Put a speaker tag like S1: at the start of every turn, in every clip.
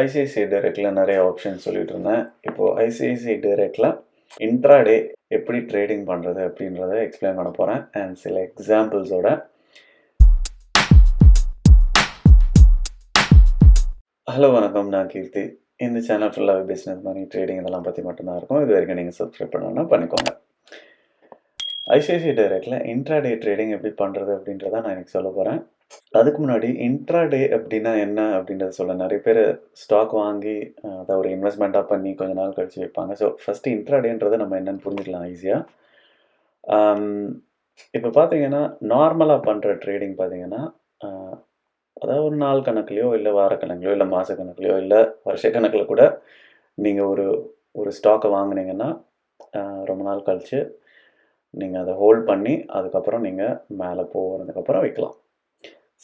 S1: ICICI டைரக்டில் நிறைய option சொல்லிட்டு இருந்தேன். இப்போது ஐசிஐசிஐ டைரக்டில் இன்ட்ராடே எப்படி ட்ரேடிங் பண்ணுறது அப்படின்றத எக்ஸ்பிளைன் பண்ண போகிறேன் அண்ட் சில எக்ஸாம்பிள்ஸோட. ஹலோ வணக்கம், நான் கீர்த்தி. இந்த சேனல் ஃபுல்லாகவே பிஸ்னஸ் மணி ட்ரேடிங் இதெல்லாம் பற்றி மட்டும்தான் இருக்கும். இது வரைக்கும் நீங்கள் சப்ஸ்கிரைப் பண்ணணும்னா பண்ணிக்கோங்க. ஐசிஐசிஐ டைரக்டில் இன்ட்ராடே ட்ரேடிங் எப்படி பண்ணுறது அப்படின்றத நான் இன்றைக்கி சொல்ல போகிறேன். அதுக்கு முன்னாடி இன்ட்ராடே அப்படின்னா என்ன அப்படின்றத சொல்ல. நிறைய பேர் ஸ்டாக் வாங்கி அதை ஒரு இன்வெஸ்ட்மெண்ட்டாக பண்ணி கொஞ்ச நாள் கழிச்சு வைப்பாங்க. ஸோ ஃபஸ்ட்டு இன்ட்ராடேன்றதை நம்ம என்னென்னு புரிஞ்சுக்கலாம் ஈஸியாக. இப்போ பார்த்தீங்கன்னா நார்மலாக பண்ணுற ட்ரேடிங் பார்த்தீங்கன்னா அதாவது ஒரு நாள் கணக்குலையோ இல்லை வாரக்கணக்குலையோ இல்லை மாத கணக்குலையோ இல்லை வருஷக்கணக்கில் கூட நீங்கள் ஒரு ஸ்டாக்கை வாங்கினீங்கன்னா ரொம்ப நாள் கழித்து நீங்கள் அதை ஹோல்ட் பண்ணி அதுக்கப்புறம் நீங்கள் மேலே போகிறதுக்கப்புறம் விற்கலாம்.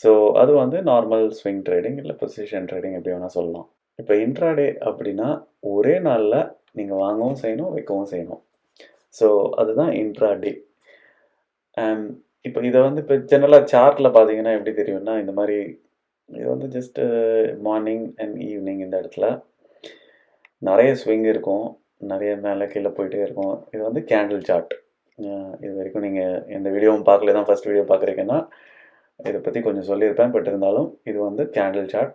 S1: ஸோ அது வந்து நார்மல் ஸ்விங் ட்ரேடிங் இல்லை பொசிஷன் ட்ரேடிங் எப்படி வேணால் சொல்லலாம். இப்போ இன்ட்ராடே அப்படின்னா ஒரே நாளில் நீங்கள் வாங்கவும் செய்யணும், விற்கவும் செய்யணும். ஸோ அதுதான் இன்ட்ராடே. இப்போ இதை வந்து இப்போ ஜெனரலாக சார்ட்டில் பார்த்தீங்கன்னா எப்படி தெரியும்னா, இந்த மாதிரி இது வந்து ஜஸ்ட்டு மார்னிங் அண்ட் ஈவினிங் இந்த இடத்துல நிறைய ஸ்விங் இருக்கும், நிறைய மேலே கீழே போயிட்டே இருக்கும். இது வந்து கேண்டில் சார்ட். இது வரைக்கும் நீங்கள் எந்த வீடியோவும் பார்க்கல, தான் ஃபஸ்ட் வீடியோ பார்க்குறீங்கன்னா இதை பற்றி கொஞ்சம் சொல்லியிருப்பேன். பட் இருந்தாலும் இது வந்து கேண்டில் சார்ட்.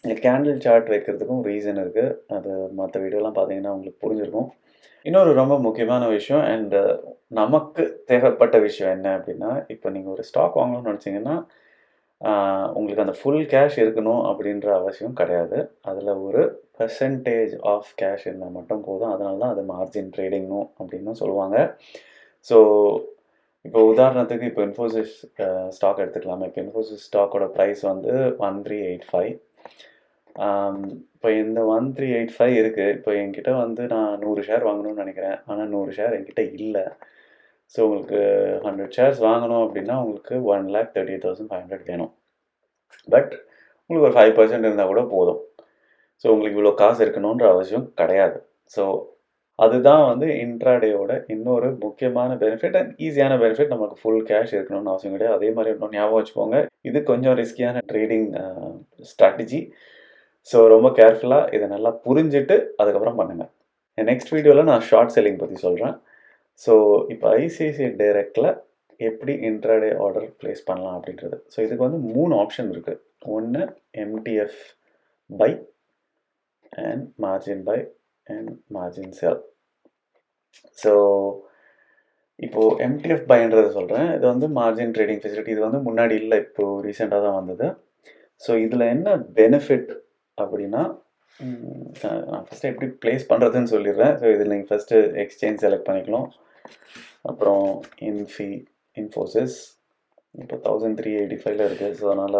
S1: இந்த கேண்டில் சார்ட் வைக்கிறதுக்கும் ரீசன் இருக்குது. அது மற்ற வீடியோலாம் பார்த்தீங்கன்னா உங்களுக்கு புரிஞ்சிருக்கும். இன்னொரு ரொம்ப முக்கியமான விஷயம் அண்ட் நமக்கு தேவைப்பட்ட விஷயம் என்ன அப்படின்னா, இப்போ நீங்கள் ஒரு ஸ்டாக் வாங்கணும்னு நினச்சிங்கன்னா உங்களுக்கு அந்த ஃபுல் கேஷ் இருக்கணும் அப்படின்ற அவசியம் கிடையாது. அதில் ஒரு பர்சன்டேஜ் ஆஃப் கேஷ் இருந்தால் மட்டும் போதும். அதனால தான் அது மார்ஜின் ட்ரேடிங்கும் அப்படின்னு சொல்லுவாங்க. ஸோ இப்போ உதாரணத்துக்கு இப்போ இன்ஃபோசிஸ் ஸ்டாக் எடுத்துக்கலாமே. இப்போ இன்ஃபோசிஸ் ஸ்டாக்கோட ப்ரைஸ் வந்து 1385. இப்போ இந்த 1385 இருக்குது. இப்போ என்கிட்ட வந்து நான் 100 ஷேர் வாங்கணும்னு நினைக்கிறேன். ஆனால் 100 ஷேர் என்கிட்ட இல்லை. ஸோ உங்களுக்கு 100 ஷேர்ஸ் வாங்கணும் அப்படின்னா உங்களுக்கு 1,38,500 வேணும். பட் உங்களுக்கு ஒரு 5% இருந்தால் கூட போதும். ஸோ உங்களுக்கு இவ்வளோ காசு இருக்கணுன்ற அவசியம் கிடையாது. ஸோ அதுதான் வந்து இன்ட்ராடேயோட இன்னொரு முக்கியமான பெனிஃபிட் அண்ட் ஈஸியான பெனிஃபிட். நமக்கு ஃபுல் கேஷ் இருக்கணும்னு அவசியம் கிடையாது. அதே மாதிரி இன்னும் ஞாபகம் வச்சுக்கோங்க, இது கொஞ்சம் ரிஸ்கியான ட்ரேடிங் ஸ்ட்ராட்டஜி. ஸோ ரொம்ப கேர்ஃபுல்லாக இதை நல்லா புரிஞ்சுட்டு அதுக்கப்புறம் பண்ணுங்கள். நெக்ஸ்ட் வீடியோவில் நான் ஷார்ட் செல்லிங் பற்றி சொல்கிறேன். ஸோ இப்போ ஐசிஐசிஐ டைரக்டில் எப்படி இன்ட்ராடே ஆர்டர் ப்ளேஸ் பண்ணலாம் அப்படின்றது. ஸோ இதுக்கு வந்து 3 ஆப்ஷன் இருக்குது. ஒன்று MTF buy and margin buy and margin sell. So இப்போது எம்டிஎஃப் பைன்றதை சொல்கிறேன். இது வந்து மார்ஜின் ட்ரேடிங் ஃபெசிலிட்டி. இது வந்து முன்னாடி இல்லை, இப்போது ரீசெண்டாக தான் வந்தது. ஸோ இதில் என்ன பெனிஃபிட் அப்படின்னா, நான் ஃபஸ்ட்டு எப்படி ப்ளேஸ் பண்ணுறதுன்னு சொல்லிடுறேன். ஸோ இதில் நீங்கள் ஃபஸ்ட்டு எக்ஸ்சேஞ்ச் செலக்ட் பண்ணிக்கலாம். அப்புறம் இன்ஃபோசிஸ் இப்போ 1385 இருக்குது. ஸோ அதனால்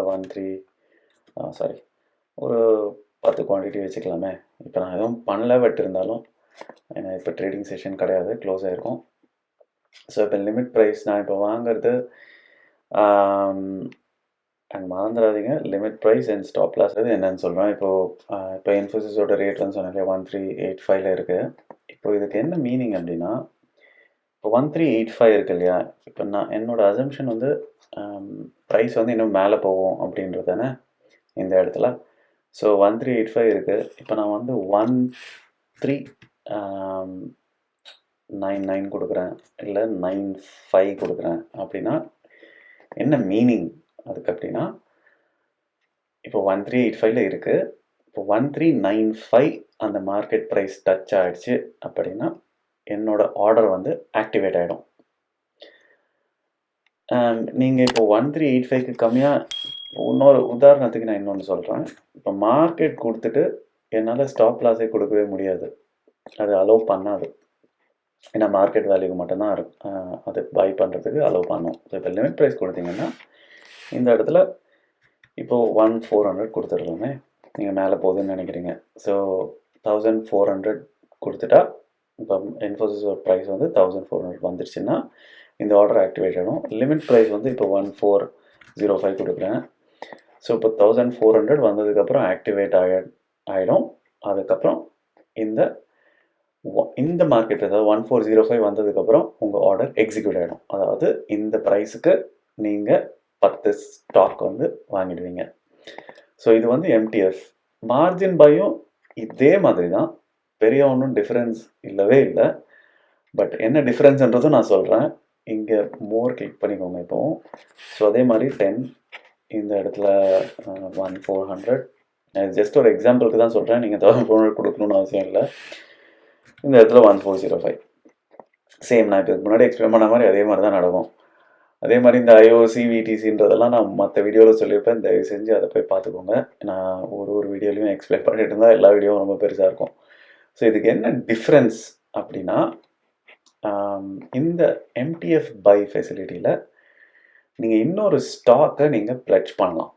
S1: ஒரு 10 குவான்டிட்டி வச்சுக்கலாமே. இப்போ நான் எதுவும் பண்ணல, பட் இருந்தாலும் ஏன்னா இப்போ ட்ரேடிங் செஷன் கிடையாது, க்ளோஸ் ஆகிருக்கும். ஸோ இப்போ லிமிட் ப்ரைஸ் நான் இப்போ வாங்குறது அண்ட் மறந்துடாதீங்க, limit price and stop loss என்னன்னு சொல்கிறேன். இப்போ இன்ஃபோசிஸோட ரேட் வந்து சொன்னாலே 1385 இருக்குது. இப்போ இதுக்கு என்ன மீனிங் அப்படின்னா, இப்போ 1385 இருக்குது இல்லையா, இப்போ நான் என்னோடய அசம்ஷன் வந்து ப்ரைஸ் வந்து இன்னும் மேலே போகும் அப்படின்றது தானே இந்த இடத்துல. ஸோ 1385 இருக்குது. இப்போ நான் வந்து 1399 கொடுக்குறேன், இல்லை 95 கொடுக்குறேன் அப்படின்னா என்ன மீனிங் அதுக்கு அப்படின்னா, இப்போ 1385 இருக்குது. இப்போ 1395 அந்த மார்க்கெட் ப்ரைஸ் டச் ஆகிடுச்சு அப்படின்னா என்னோட ஆர்டர் வந்து ஆக்டிவேட் ஆகிடும். நீங்கள் இப்போ 1385க்கு கம்மியாக இன்னொரு உதாரணத்துக்கு நான் இன்னொன்று சொல்கிறேன். இப்போ மார்க்கெட் கொடுத்துட்டு என்னால் ஸ்டாப் லாஸே கொடுக்கவே முடியாது, அது அலோவ் பண்ணாது. ஏன்னா மார்க்கெட் வேல்யூக்கு மட்டும்தான் அது பை பண்ணுறதுக்கு அலோவ் பண்ணும். ஸோ இப்போ லிமிட் ப்ரைஸ் கொடுத்தீங்கன்னா இந்த இடத்துல இப்போது 1400 கொடுத்துடலாமே. நீங்கள் மேலே போகுதுன்னு நினைக்கிறீங்க. ஸோ 1400 கொடுத்துட்டா இப்போ இன்ஃபோசிஸோட ப்ரைஸ் வந்து 1400 வந்துருச்சுன்னா இந்த ஆர்டர் ஆக்டிவேட் ஆகிடும். லிமிட் ப்ரைஸ் வந்து இப்போ 1405 கொடுக்குறேன். ஸோ இப்போ 1400 வந்ததுக்கப்புறம் ஆக்டிவேட் ஆகிடும். அதுக்கப்புறம் இந்த மார்க்கெட் அதாவது 1405 வந்ததுக்கப்புறம் உங்கள் ஆர்டர் எக்ஸிக்யூட் ஆகிடும். அதாவது இந்த ப்ரைஸுக்கு நீங்கள் 10 ஸ்டாக் வந்து வாங்கிடுவீங்க. ஸோ இது வந்து எம்டிஎஃப் மார்ஜின் பையும் இதே மாதிரி தான், பெரிய ஒன்றும் டிஃப்ரென்ஸ் இல்லவே இல்லை. பட் என்ன டிஃப்ரென்ஸ்ன்றதும் நான் சொல்கிறேன். இங்கே மோர் கிளிக் பண்ணிக்கோங்க இப்போவும். ஸோ அதே மாதிரி 10 இந்த இடத்துல 1400. நான் ஜஸ்ட் ஒரு எக்ஸாம்பிளுக்கு தான் சொல்கிறேன், நீங்கள் 1400 கொடுக்கணும்னு அவசியம் இல்லை. இந்த இடத்துல 1405 சேம். நான் இப்போ முன்னாடி எக்ஸ்பிளைன் பண்ண மாதிரி அதே மாதிரி தான் நடக்கும். அதே மாதிரி இந்த ஐஓசி விடிசின்றதெல்லாம் நான் மற்ற வீடியோவில் சொல்லியிருப்பேன், தயவு செஞ்சு அதை போய் பார்த்துக்கோங்க. நான் ஒரு வீடியோலையும் எக்ஸ்பிளைன் பண்ணிட்டு இருந்தால் எல்லா வீடியோவும் ரொம்ப பெருசாக இருக்கும். ஸோ இதுக்கு என்ன டிஃப்ரென்ஸ் அப்படின்னா, இந்த எம்டிஎஃப் பை ஃபெசிலிட்டியில் நீங்கள் இன்னொரு ஸ்டாக்கை நீங்கள் ப்ளட்ஜ் பண்ணலாம்.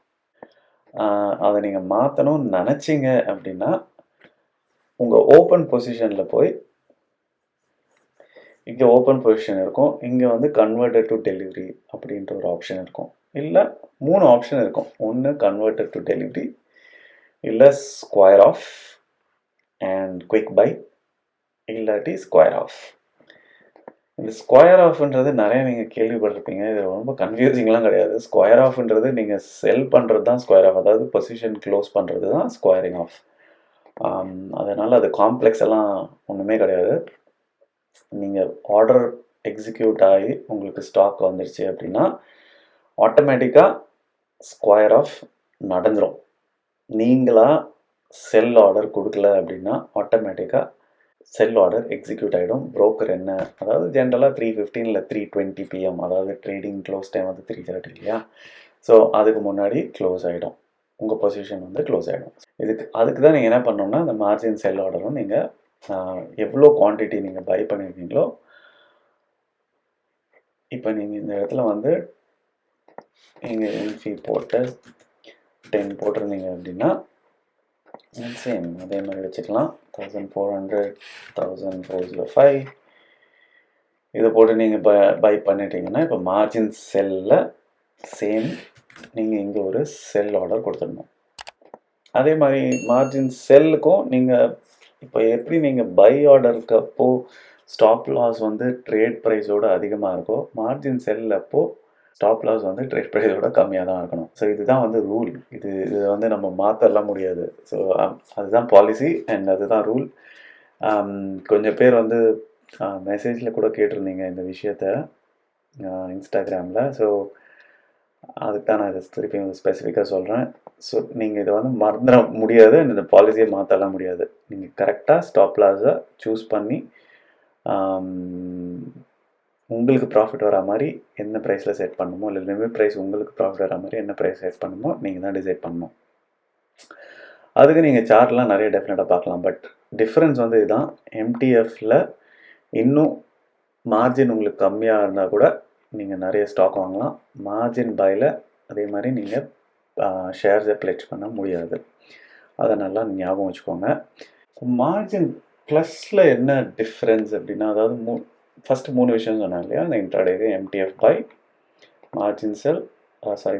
S1: அதை நீங்கள் மாற்றணும்னு நினச்சிங்க அப்படின்னா, உங்கள் ஓப்பன் பொசிஷனில் போய் இங்கே ஓப்பன் பொசிஷன் இருக்கும், இங்கே வந்து கன்வெர்டட் டு டெலிவரி அப்படின்ற ஒரு ஆப்ஷன் இருக்கும். இல்லை 3 ஆப்ஷன் இருக்கும். ஒன்று கன்வெர்டட் டு டெலிவரி, இல்லை square off and quick buy, இல்லாட்டி ஸ்கொயர் ஆஃப். இந்த ஸ்கொயர் ஆஃப்ன்றது நிறைய நீங்கள் கேள்விப்பட்டிருப்பீங்க. இது ரொம்ப கன்ஃபியூசிங்லாம் கிடையாது. ஸ்கொயர் ஆஃப்ன்றது நீங்கள் செல் பண்ணுறது தான் ஸ்கொயர் ஆஃப், அதாவது பொசிஷன் க்ளோஸ் பண்ணுறது தான் ஸ்கொயரிங் ஆஃப். அதனால் அது காம்ப்ளெக்ஸ் எல்லாம் ஒன்றுமே கிடையாது. நீங்கள் ஆர்டர் எக்ஸிக்யூட் ஆகி உங்களுக்கு ஸ்டாக் வந்துடுச்சு அப்படின்னா ஆட்டோமேட்டிக்காக ஸ்கொயர் ஆஃப் நடந்துடும். நீங்களாக செல் ஆர்டர் கொடுக்கல அப்படின்னா ஆட்டோமேட்டிக்காக செல் ஆர்டர் எக்ஸிக்யூட் ஆகிடும். ப்ரோக்கர் என்ன, அதாவது ஜென்ரலாக 3:15 இல்லை 3:20 PM, அதாவது ட்ரேடிங் க்ளோஸ் டைம் வந்து 3:30 இல்லையா? ஸோ அதுக்கு முன்னாடி க்ளோஸ் ஆகிடும், உங்கள் பொசிஷன் வந்து க்ளோஸ் ஆகிடும். அதுக்கு தான் நீங்கள் என்ன பண்ணணும்னா, அந்த மார்ஜின் செல் ஆர்டரும் நீங்கள் எவ்வளோ குவான்டிட்டி நீங்கள் பை பண்ணியிருக்கீங்களோ, இப்போ நீங்கள் இந்த இடத்துல வந்து நீங்கள் இன்ஃபி போட்டு 10 போட்டிருந்தீங்க அப்படின்னா சேம் அதே மாதிரி வச்சுக்கலாம். 1400, 1405 இதை போட்டு நீங்கள் பை பண்ணிட்டீங்கன்னா, இப்போ மார்ஜின் செல்லில் சேம் நீங்கள் இங்கே ஒரு செல் ஆர்டர் கொடுத்துடணும். அதே மாதிரி மார்ஜின் செல்லுக்கும் நீங்கள் இப்போ எப்படி நீங்கள் பை ஆர்டருக்கு அப்போது ஸ்டாப் லாஸ் வந்து ட்ரேட் ப்ரைஸோடு அதிகமாக இருக்கோ, மார்ஜின் செல் அப்போது ஸ்டாப் லாஸ் வந்து ட்ரேட் ப்ரைஸோட கம்மியாக தான் இருக்கணும். ஸோ இதுதான் வந்து ரூல். இது வந்து நம்ம மாற்றலாம் முடியாது. ஸோ அதுதான் பாலிசி அண்ட் அதுதான் ரூல். கொஞ்சம் பேர் வந்து மெசேஜில் கூட கேட்டிருந்தீங்க இந்த விஷயத்த இன்ஸ்டாகிராமில். ஸோ அதுக்கு தான் நான் இதை திருப்பி வந்து ஸ்பெசிஃபிக்காக சொல்கிறேன். ஸோ நீங்கள் இதை வந்து மறந்துட முடியாது, இந்த பாலிசியை மாற்றலாம் முடியாது. நீங்கள் கரெக்டாக ஸ்டாப் லாஸை சூஸ் பண்ணி உங்களுக்கு ப்ராஃபிட் வர மாதிரி என்ன ப்ரைஸில் செட் பண்ணணுமோ, இல்லை லிமிட் ப்ரைஸ் உங்களுக்கு ப்ராஃபிட் வர மாதிரி என்ன ப்ரைஸ் செட் பண்ணணுமோ நீங்கள் தான் டிசைட் பண்ணணும். அதுக்கு நீங்கள் சார்ட்லாம் நிறைய டெஃபினட்டாக பார்க்கலாம். பட் டிஃப்ரென்ஸ் வந்து இதுதான். எம்டிஎஃப்பில் இன்னும் மார்ஜின் உங்களுக்கு கம்மியாக இருந்தால் கூட நீங்கள் நிறைய ஸ்டாக் வாங்கலாம். மார்ஜின் பையில் அதே மாதிரி நீங்கள் ஷேர்ஸை ப்ளெட்ஜ் பண்ண முடியாது. அதை நல்லா ஞாபகம் வச்சுக்கோங்க. மார்ஜின் ப்ளஸில் என்ன டிஃப்ரென்ஸ் அப்படின்னா, அதாவது ஃபஸ்ட்டு 3 விஷயம் சொன்னேன் இல்லையா, அந்த இன்ட்ராடேக்கு MTF buy, margin sell,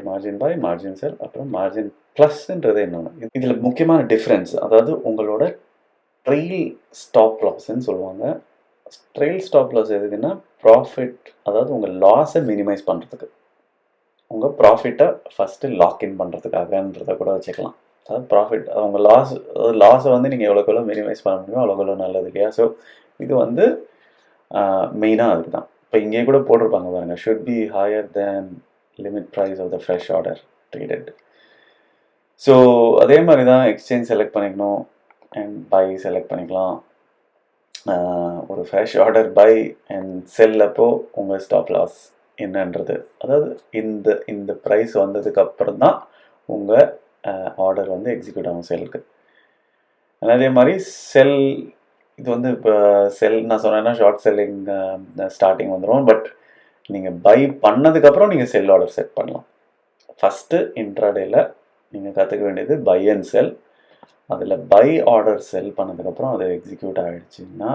S1: margin buy, margin sell, அப்புறம் மார்ஜின் ப்ளஸ்ன்றது என்னென்னு. இதில் முக்கியமான டிஃப்ரென்ஸ், அதாவது உங்களோட ட்ரெயில் ஸ்டாப் லாஸ்ன்னு சொல்லுவாங்க. ட்ரெயில் ஸ்டாப் லாஸ் எதுக்குன்னா, ப்ராஃபிட், அதாவது உங்கள் லாஸை மினிமைஸ் பண்ணுறதுக்கு, உங்கள் ப்ராஃபிட்டை ஃபஸ்ட்டு லாக்இன் பண்ணுறதுக்காகன்றதை கூட வச்சுக்கலாம். அதாவது ப்ராஃபிட், உங்கள் லாஸை வந்து நீங்கள் எவ்வளோக்கு எவ்வளோ மினிமைஸ் பண்ண முடியுமோ அவ்வளோக்கு நல்லது இல்லையா? ஸோ இது வந்து மெயினாக அதுக்கு தான். இப்போ இங்கே கூட போட்டிருப்பாங்க பாருங்கள், should be higher than limit price of the fresh order traded. So அதே மாதிரி தான் எக்ஸ்சேஞ்ச் செலக்ட் பண்ணிக்கணும் அண்ட் பை செலக்ட் பண்ணிக்கலாம். ஒரு fresh order buy and sell அப்போ உங்கள் ஸ்டாப் லாஸ் என்னன்றது, அதாவது இந்த ப்ரைஸ் வந்ததுக்கு அப்புறம் தான் உங்கள் ஆர்டர் வந்து எக்ஸிக்யூட் ஆகும் செல்லுக்கு. அதே மாதிரி செல், இது வந்து இப்போ செல் நான் சொன்னேன்னா ஷார்ட் செல்லிங் ஸ்டார்டிங் வந்துடும். பட் நீங்கள் பை பண்ணதுக்கப்புறம் நீங்கள் செல் ஆர்டர் செட் பண்ணலாம். ஃபஸ்ட்டு இன்ட்ராடேயில் நீங்கள் கற்றுக்க வேண்டியது பை அண்ட் செல். அதில் பை ஆர்டர் செல் பண்ணதுக்கப்புறம் அது எக்ஸிக்யூட் ஆகிடுச்சின்னா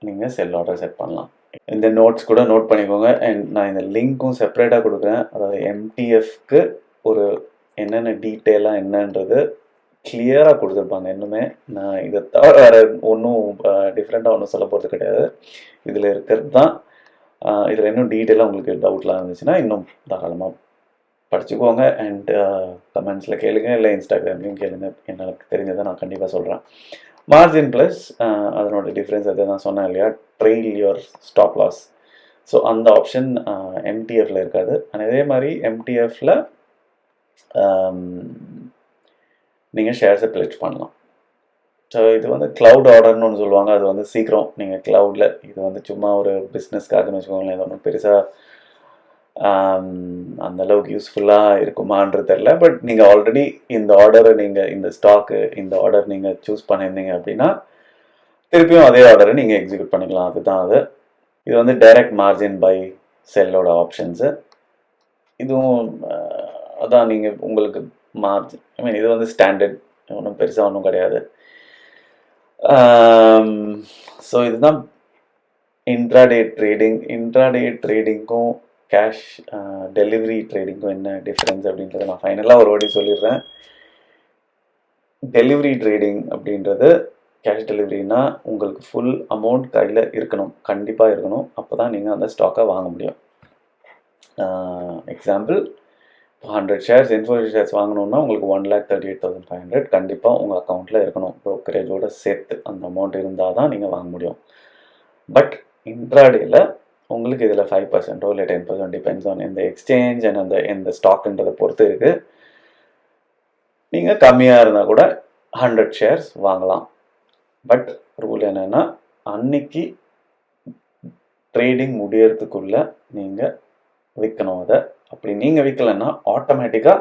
S1: நீங்கள் செல் ஆர்டர் செட் பண்ணலாம். இந்த நோட்ஸ் கூட நோட் பண்ணிக்கோங்க. அண்ட் நான் இந்த லிங்க்கும் செப்பரேட்டாக கொடுக்குறேன். அதாவது எம்டிஎஃப்க்கு ஒரு என்னென்ன டீட்டெயிலாக என்னன்றது கிளியராக கொடுத்துருப்பாங்க. இன்னுமே நான் இதை தவிர வேறு ஒன்றும் டிஃப்ரெண்ட்டாக ஒன்றும் சொல்ல போகிறது கிடையாது. இதில் இருக்கிறது தான். இதில் இன்னும் டீட்டெயிலாக உங்களுக்கு டவுட்லாம் இருந்துச்சுன்னா இன்னும் தாராளமாக படிச்சுக்கோங்க அண்ட் கமெண்ட்ஸில் கேளுங்க, இல்லை இன்ஸ்டாகிராம்லேயும் கேளுங்க. எனக்கு தெரிஞ்சதை நான் கண்டிப்பாக சொல்கிறேன். மார்ஜின் ப்ளஸ் அதனோட டிஃப்ரென்ஸ் அதை நான் சொன்னேன் இல்லையா, trail your stop loss. So அந்த ஆப்ஷன் எம்டிஎஃப்ல இருக்காது. அதே மாதிரி எம்டிஎஃப்ல நீங்கள் ஷேர்ஸை பிளெட்ஜ் பண்ணலாம். ஸோ இது வந்து க்ளவுட் ஆர்டர்னு ஒன்று சொல்லுவாங்க. அது வந்து சீக்கிரம் நீங்கள் க்ளவுடில், இது வந்து சும்மா ஒரு பிஸ்னஸ்க்காகன்னு வச்சுக்கோங்களேன், இது ஒன்றும் பெருசாக அந்தளவுக்கு யூஸ்ஃபுல்லாக இருக்குமான்றது தெரில. பட் நீங்கள் ஆல்ரெடி இந்த ஆர்டரை, நீங்கள் இந்த ஸ்டாக்கு, இந்த ஆர்டர் நீங்கள் சூஸ் பண்ணியிருந்தீங்க அப்படின்னா திருப்பியும் அதே ஆர்டரை நீங்கள் எக்ஸிக்யூட் பண்ணிக்கலாம். அதுதான் அது. இது வந்து டைரக்ட் மார்ஜின் பை செல்லோட ஆப்ஷன்ஸு. இதுவும் அதான் நீங்கள் உங்களுக்கு மார்ஜின், ஐ மீன் இது வந்து ஸ்டாண்டர்ட், ஒன்றும் பெருசாக ஒன்றும் கிடையாது. ஸோ இதுதான் இன்ட்ராடே ட்ரேடிங். இன்ட்ராடே ட்ரேடிங்க்கும் கேஷ் டெலிவரி ட்ரேடிங்க்கும் என்ன டிஃப்ரென்ஸ் அப்படின்றத நான் ஃபைனலாக ஒரு வாட்டி சொல்லிடுறேன். டெலிவரி ட்ரேடிங் அப்படின்றது, கேஷ் டெலிவரினா உங்களுக்கு ஃபுல் அமௌண்ட் கையில் இருக்கணும், கண்டிப்பாக இருக்கணும். அப்போ தான் நீங்கள் அந்த ஸ்டாக்கை வாங்க முடியும். எக்ஸாம்பிள், 100 ஷேர்ஸ், இன்ஃபோசிஸ் ஷேர்ஸ் வாங்கணுன்னா உங்களுக்கு 1,38,500 கண்டிப்பாக உங்கள் அக்கௌண்ட்டில் இருக்கணும், ப்ரோக்கரேஜோட சேர்த்து அந்த அமௌண்ட் இருந்தால் தான் நீங்கள் வாங்க முடியும். பட் இன்ட்ராடேயில் உங்களுக்கு இதில் 5% இல்லை 10% டிபெண்ட்ஸ் ஆன் இந்த எக்ஸ்சேஞ்ச் அண்ட் அந்த எந்த ஸ்டாக்குன்றதை பொறுத்து இருக்குது. நீங்கள் கம்மியாக இருந்தால் கூட 100 ஷேர்ஸ் வாங்கலாம். பட் ரூல் என்னென்னா, அன்னைக்கு ட்ரேடிங் முடியறதுக்குள்ளே நீங்கள் விற்கணும் அதை. அப்படி நீங்கள் விற்கலைன்னா ஆட்டோமேட்டிக்காக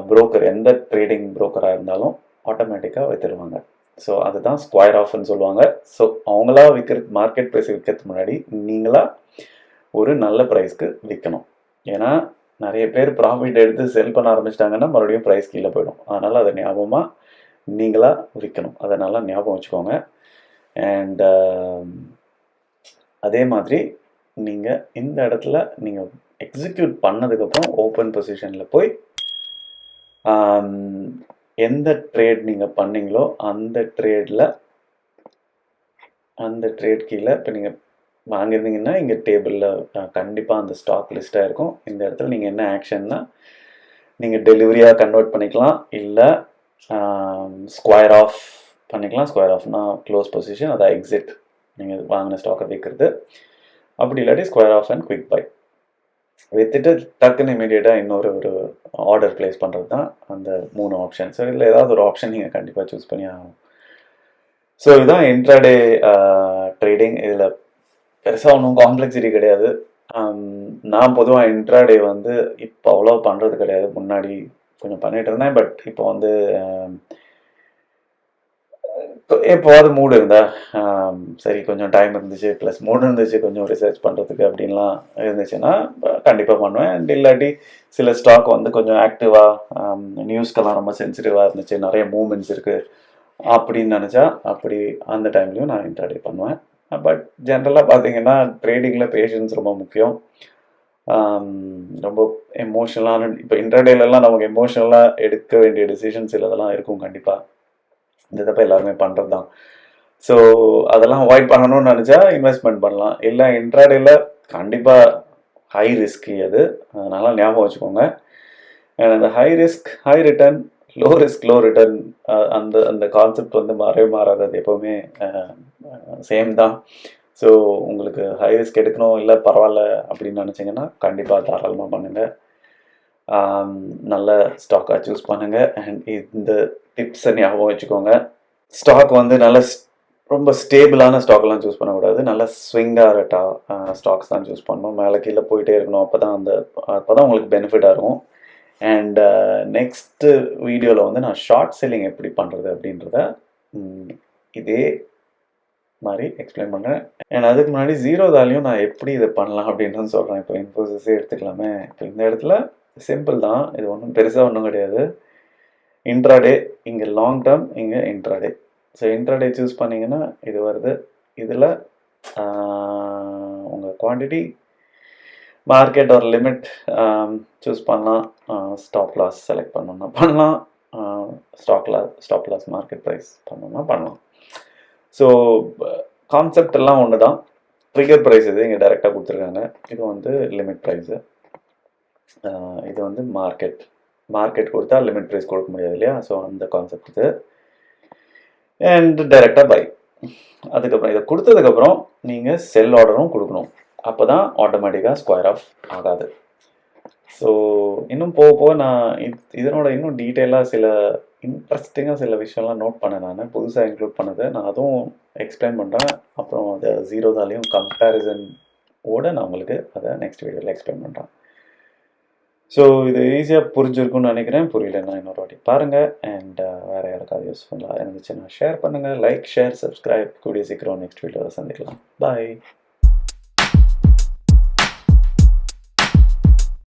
S1: புரோக்கர், எந்த ட்ரேடிங் புரோக்கராக இருந்தாலும் ஆட்டோமேட்டிக்காக விற்றுடுவாங்க. ஸோ அதுதான் ஸ்கொயர் ஆஃப்னு சொல்லுவாங்க. ஸோ அவங்களா விற்கிறது, மார்க்கெட் ப்ரைஸ் விற்கிறதுக்கு முன்னாடி நீங்களா ஒரு நல்ல ப்ரைஸ்க்கு விற்கணும். ஏன்னா நிறைய பேர் ப்ராஃபிட் எடுத்து செல் பண்ண ஆரம்பிச்சிட்டாங்கன்னா மறுபடியும் ப்ரைஸ் கீழே போயிடும். அதனால் அதை ஞாபகமாக நீங்களாக விற்கணும். அதை நல்லா ஞாபகம் வச்சுக்கோங்க. அண்ட் அதே மாதிரி நீங்கள் இந்த இடத்துல நீங்கள் எக்ஸிக்யூட் பண்ணதுக்கப்புறம் ஓப்பன் பொசிஷனில் போய் எந்த ட்ரேட் நீங்கள் பண்ணீங்களோ அந்த ட்ரேட் கீழே இப்போ நீங்கள் வாங்கியிருந்தீங்கன்னா இங்கே டேபிளில் கண்டிப்பாக அந்த ஸ்டாக் லிஸ்ட்டாக இருக்கும். இந்த இடத்துல நீங்கள் என்ன ஆக்ஷன்னா, நீங்கள் டெலிவரியாக கன்வெர்ட் பண்ணிக்கலாம், இல்லை ஸ்கொயர் ஆஃப் பண்ணிக்கலாம். ஸ்கொயர் ஆஃப்னா க்ளோஸ் பொசிஷன், அதான் எக்ஸிட், நீங்கள் வாங்கின ஸ்டாக்கை விற்கிறது. அப்படி இல்லாட்டி square off and quick buy வித்துட்டு டக்குன்னு இமீடியட்டாக இன்னொரு ஆர்டர் ப்ளேஸ் பண்ணுறது தான் அந்த 3 ஆப்ஷன். ஸோ இதில் ஏதாவது ஒரு ஆப்ஷன் நீங்கள் கண்டிப்பாக சூஸ் பண்ணி ஆகணும். ஸோ இதுதான் இன்ட்ராடே ட்ரேடிங். இதில் பெருசாக ஒன்றும் காம்ப்ளெக்சிட்டி கிடையாது. நான் பொதுவாக இன்ட்ராடே வந்து இப்போ அவ்வளோ பண்ணுறது கிடையாது. முன்னாடி கொஞ்சம் பண்ணிகிட்டு இருந்தேன். பட் இப்போ வந்து எப்போவாது மூடு இருந்தால், சரி கொஞ்சம் டைம் இருந்துச்சு, ப்ளஸ் மூடு இருந்துச்சு கொஞ்சம் ரிசர்ச் பண்ணுறதுக்கு அப்படின்லாம் இருந்துச்சுன்னா கண்டிப்பாக பண்ணுவேன். அண்ட் இல்லாட்டி சில ஸ்டாக் வந்து கொஞ்சம் ஆக்டிவாக, நியூஸ்க்கெல்லாம் ரொம்ப சென்சிட்டிவாக இருந்துச்சு, நிறைய மூமெண்ட்ஸ் இருக்குது அப்படின்னு நினச்சா அப்படி அந்த டைம்லையும் நான் இன்ட்ராடே பண்ணுவேன். பட் ஜென்ரலாக பார்த்தீங்கன்னா ட்ரேடிங்கில் பேஷன்ஸ் ரொம்ப முக்கியம். ரொம்ப எமோஷ்னலான, இப்போ இன்ட்ராடேலலாம் நமக்கு எமோஷ்னலாக எடுக்க வேண்டிய டிசிஷன்ஸ் இதெல்லாம் இருக்கும் கண்டிப்பாக. இந்த தப்ப எல்லாருமே பண்ணுறது தான். ஸோ அதெல்லாம் அவாய்ட் பண்ணணும்னு நினச்சா இன்வெஸ்ட்மெண்ட் பண்ணலாம். இல்லை இன்ட்ராடேல கண்டிப்பாக ஹை ரிஸ்கி அது, அதனால் ஞாபகம் வச்சுக்கோங்க. அந்த high risk high return, low risk low return, அந்த கான்செப்ட் வந்து மாறவே மாறாது. அது எப்போவுமே சேம் தான். ஸோ உங்களுக்கு ஹை ரிஸ்க் எடுக்கணும், இல்லை பரவாயில்ல அப்படின்னு நினச்சிங்கன்னா கண்டிப்பாக தாராளமாக பண்ணுங்கள். நல்ல ஸ்டாக்காக சூஸ் பண்ணுங்கள். அண்ட் இந்த டிப்ஸை ஞாபகம் வச்சுக்கோங்க. ஸ்டாக் வந்து நல்ல ரொம்ப ஸ்டேபிளான ஸ்டாக்லாம் சூஸ் பண்ணக்கூடாது. நல்ல ஸ்விங்காக ஸ்டாக்ஸ் தான் சூஸ் பண்ணணும். மேலே கீழே போயிட்டே இருக்கணும். அப்போ தான் உங்களுக்கு பெனிஃபிட்டாக இருக்கும். அண்ட் நெக்ஸ்ட்டு வீடியோவில் வந்து நான் ஷார்ட் செல்லிங் எப்படி பண்ணுறது அப்படின்றத இதே மாதிரி எக்ஸ்பிளைன் பண்ணுறேன். அண்ட் அதுக்கு முன்னாடி ஜீரோதாலையும் நான் எப்படி இதை பண்ணலாம் அப்படின்னு சொல்கிறேன். இப்போ இன்ஃபோசிஸே எடுத்துக்கலாமே. இப்போ இந்த இடத்துல சிம்பிள் தான், இது ஒன்றும் பெருசாக ஒன்றும் கிடையாது. இன்ட்ராடே, இங்கே லாங் டேர்ம், இங்கே இன்ட்ராடே. ஸோ இன்ட்ராடே சூஸ் பண்ணிங்கன்னா இது வருது. இதில் உங்கள் குவான்டிட்டி, மார்க்கெட் ஒரு லிமிட் சூஸ் பண்ணலாம். ஸ்டாப் லாஸ் செலக்ட் பண்ணணும்னா பண்ணலாம். ஸ்டாப் லாஸ் மார்க்கெட் ப்ரைஸ் பண்ணணும்னா பண்ணலாம். ஸோ கான்செப்ட் எல்லாம் ஒன்று தான். ட்ரிகர் ப்ரைஸ் இது இங்கே டைரெக்டாக கொடுத்துருக்காங்க. இது வந்து லிமிட் ப்ரைஸு. இது வந்து மார்க்கெட் கொடுத்தா லிமிட் ப்ரைஸ் கொடுக்க முடியாது இல்லையா? ஸோ அந்த கான்செப்ட் இது. அண்ட் டைரெக்டாக பை. அதுக்கப்புறம் இதை கொடுத்ததுக்கப்புறம் நீங்கள் செல் ஆர்டரும் கொடுக்கணும். அப்போ தான் ஆட்டோமேட்டிக்காக ஸ்கொயர் ஆஃப் ஆகாது. ஸோ இன்னும் போக போக நான் இதனோட இன்னும் டீட்டெயிலாக சில இன்ட்ரெஸ்டிங்காக சில விஷயம்லாம் நோட் பண்ணேன். நான் புதுசாக இன்க்ளூட் பண்ணது நான் அதுவும் எக்ஸ்பிளைன் பண்ணுறேன். அப்புறம் அதை ஜீரோதாலையும் கம்பேரிசன் நான் உங்களுக்கு அதை நெக்ஸ்ட் வீடியோவில் எக்ஸ்பிளைன் பண்ணுறேன். ஸோ இது ஈஸியாக புரிஞ்சிருக்கும்னு நினைக்கிறேன். புரியலன்னா இன்னொரு வாட்டி பாருங்கள். அண்ட் வேறு யாருக்காவது யூஸ்ஃபுல்லாக இருந்துச்சுன்னா ஷேர் பண்ணுங்கள். Like, share, subscribe. கூடிய சீக்கிரம் நெக்ஸ்ட் வீடியோவில் சந்திக்கலாம். பாய்.